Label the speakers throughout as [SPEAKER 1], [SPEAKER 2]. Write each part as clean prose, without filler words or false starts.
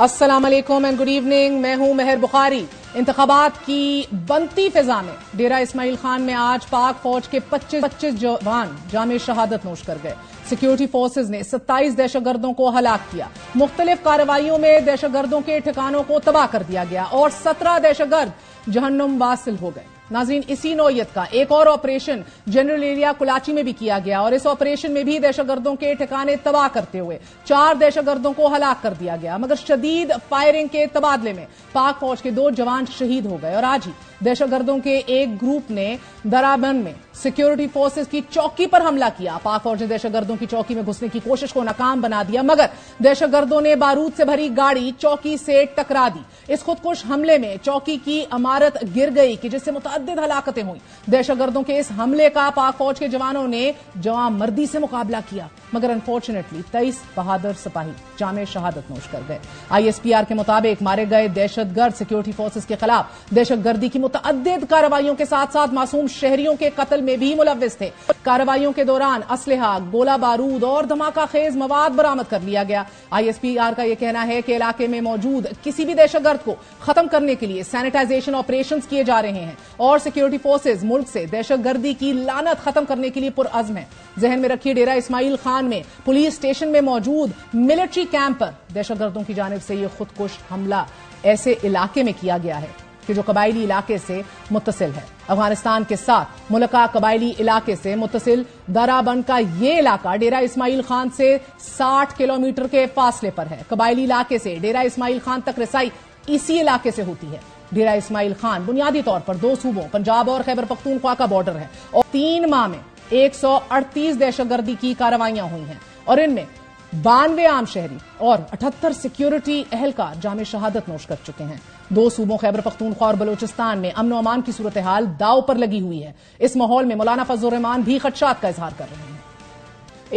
[SPEAKER 1] अस्सलाम वालेकुम and good evening. मैं हूं मेहर बुखारी। इंतखाबात की बनती फिजा में डेरा इस्माइल खान में आज पाक फौज के 25 जवान जामे शहादत नोश कर गए। सिक्योरिटी फोर्सेज ने 27 दहशतगर्दों को हलाक किया। मुख्तलिफ कार्रवाइयों में दहशतगर्दों के ठिकानों को तबाह कर दिया गया और 17 दहशतगर्द जहन्नुम वासिल हो गए। नाज़रीन, इसी नौयत का एक और ऑपरेशन जनरल एरिया कुलाची में भी किया गया और इस ऑपरेशन में भी दहशतगर्दों के ठिकाने तबाह करते हुए 4 दहशतगर्दों को हलाक कर दिया गया, मगर शदीद फायरिंग के तबादले में पाक फौज के 2 जवान शहीद हो गए। और आज ही दहशतगर्दों के एक ग्रुप ने दराबन में सिक्योरिटी फोर्सेज की चौकी पर हमला किया। पाक फौज ने दहशतगर्दों की चौकी में घुसने की कोशिश को नाकाम बना दिया, मगर दहशतगर्दों ने बारूद से भरी गाड़ी चौकी से टकरा दी। इस खुदकुश हमले में चौकी की इमारत गिर गई कि जिससे मुतअद्दिद हलाकतें हुई। दहशतगर्दों के इस हमले का पाक फौज के जवानों ने जवांमर्दी से मुकाबला किया, मगर अनफॉर्चुनेटली 23 बहादुर सिपाही जामे शहादत नोश कर गए। ISPR के मुताबिक मारे गए दहशतगर्द सिक्योरिटी फोर्सेज के खिलाफ दहशतगर्दी की मुतअद्दिद कार्रवाइयों के साथ साथ मासूम शहरियों के कत्ल में भी मुलव्विस थे। कार्रवाइयों के दौरान असलहा, गोला बारूद और धमाका खेज मवाद बरामद कर लिया गया। ISPR का यह कहना है कि इलाके में मौजूद किसी भी दहशतगर्द को खत्म करने के लिए सैनिटाइजेशन ऑपरेशंस किए जा रहे हैं और सिक्योरिटी फोर्सेज मुल्क से दहशतगर्दी की लानत खत्म करने के लिए पुरअज़्म है। जहन में रखिए, डेरा इस्माइल खान में पुलिस स्टेशन में मौजूद मिलिट्री कैंप पर दहशतगर्दों की जानिब से यह खुदकुश हमला ऐसे इलाके में किया गया है कि जो कबायली इलाके से मुत्तसिल है। अफगानिस्तान के साथ मुल्का कबायली इलाके से मुत्तसिल दराबन का ये इलाका डेरा इस्माइल खान से 60 किलोमीटर के फासले पर है। कबायली इलाके से डेरा इस्माइल खान तक रसाई इसी इलाके से होती है। डेरा इस्माइल खान बुनियादी तौर पर 2 सूबों पंजाब और खैबर पख्तूनख्वा का बॉर्डर है और 3 माह में 138 दहशतगर्दी की कार्रवाइयां हुई हैं और इनमें 92 आम शहरी और 78 सिक्योरिटी एहलकार जामे शहादत नोश कर चुके हैं। 2 सूबों खैबर पख्तूनख्वा और बलोचिस्तान में अमन अमान की सूरत हाल दाव पर लगी हुई है। इस माहौल में मौलाना फजलुर रहमान भी खदशात का इजहार कर रहे हैं।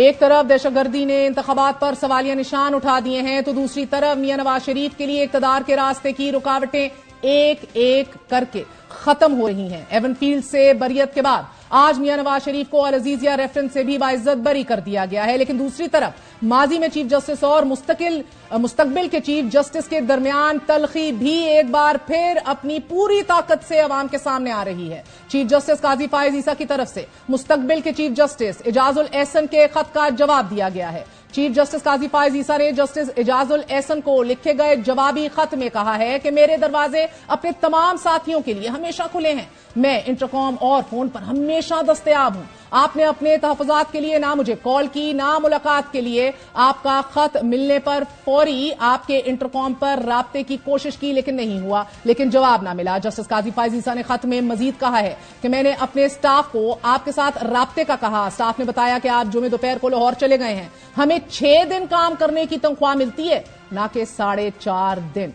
[SPEAKER 1] एक तरफ दहशतगर्दी ने इंतखाबात पर सवालिया निशान उठा दिए हैं तो दूसरी तरफ मियां नवाज शरीफ के लिए इक्तदार के रास्ते की रुकावटें एक एक करके खत्म हो रही हैं। एवनफील्ड से बरियत के बाद आज मियां नवाज शरीफ को अल अजीजिया रेफरेंस से भी बाइज्जत बरी कर दिया गया है, लेकिन दूसरी तरफ माजी में चीफ जस्टिस और मुस्तकबिल के चीफ जस्टिस के दरमियान तलखी भी एक बार फिर अपनी पूरी ताकत से अवाम के सामने आ रही है। चीफ जस्टिस काजी फायज ईसा की तरफ से मुस्तकबिल के चीफ जस्टिस एजाजुल एहसन के खत का जवाब दिया गया है। चीफ जस्टिस काजी फायज ईसा ने जस्टिस एजाजुल एहसन को लिखे गए जवाबी खत में कहा है कि मेरे दरवाजे अपने तमाम साथियों के लिए हमेशा खुले हैं। मैं इंटरकॉम और फोन पर हमेशा दस्तयाब हूं। आपने अपने तहफ़्फ़ुज़ात के लिए ना मुझे कॉल की ना मुलाकात के लिए। आपका खत मिलने पर फौरी आपके इंटरकॉम पर राब्ते की कोशिश की लेकिन नहीं हुआ, लेकिन जवाब ना मिला। जस्टिस काजी फायज ईसा ने खत में मजीद कहा है कि मैंने अपने स्टाफ को आपके साथ राब्ते का कहा। स्टाफ ने बताया कि आप जुमे दोपहर को लाहौर चले गए हैं। हमें 6 दिन काम करने की तनख्वाह मिलती है, ना कि 4.5 दिन।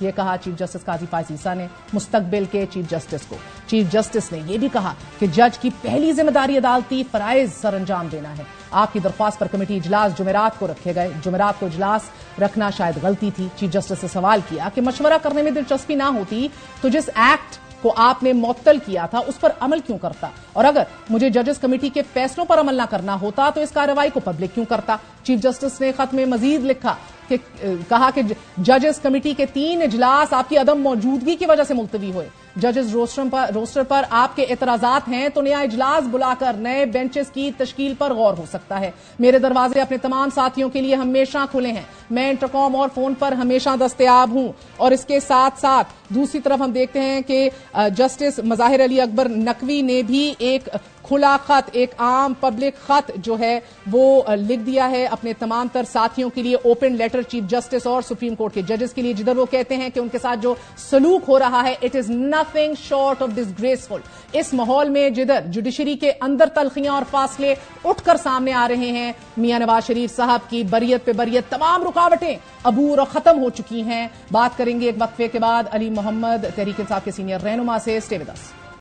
[SPEAKER 1] यह कहा चीफ जस्टिस काजी फायज ईसा ने मुस्तकबिल के चीफ जस्टिस को। चीफ जस्टिस ने यह भी कहा कि जज की पहली जिम्मेदारी अदालती फराइज सरअंजाम देना है। आपकी दरख्वास्त पर कमेटी इजलास जुमेरात को रखे गए। जुमेरात को इजलास रखना शायद गलती थी। चीफ जस्टिस से सवाल किया कि मशवरा करने में दिलचस्पी ना होती तो जिस एक्ट को आपने मुअत्तल किया था उस पर अमल क्यों करता, और अगर मुझे जजेस कमेटी के फैसलों पर अमल ना करना होता तो इस कार्रवाई को पब्लिक क्यों करता। चीफ जस्टिस ने खत में मजीद लिखा कि कहा कि जजेस कमेटी के 3 इजलास आपकी अदम मौजूदगी की वजह से मुलतवी हुए। जजेस रोस्टर पर आपके एतराजात हैं तो नया इजलास बुलाकर नए बेंचेस की तश्कील पर गौर हो सकता है। मेरे दरवाजे अपने तमाम साथियों के लिए हमेशा खुले हैं। मैं इंटरकॉम और फोन पर हमेशा दस्तयाब हूं। और इसके साथ साथ दूसरी तरफ हम देखते हैं कि जस्टिस मज़ाहिर अली अकबर नकवी ने भी एक खुला खत, एक आम पब्लिक खत जो है वो लिख दिया है अपने तमाम तर साथियों के लिए। ओपन लेटर चीफ जस्टिस और सुप्रीम कोर्ट के जजेस के लिए, जिधर वो कहते हैं कि उनके साथ जो सलूक हो रहा है it is nothing short of disgraceful. इस माहौल में जिधर जुडिशरी के अंदर तलखियां और फासले उठकर सामने आ रहे हैं, मियां नवाज शरीफ साहब की बरियत पे बरियत तमाम रुकावटें अबूर और खत्म हो चुकी हैं। बात करेंगे एक वक्फे के बाद अली मोहम्मद तहरीक इंसाफ के सीनियर रहनुमा से। Stay with us.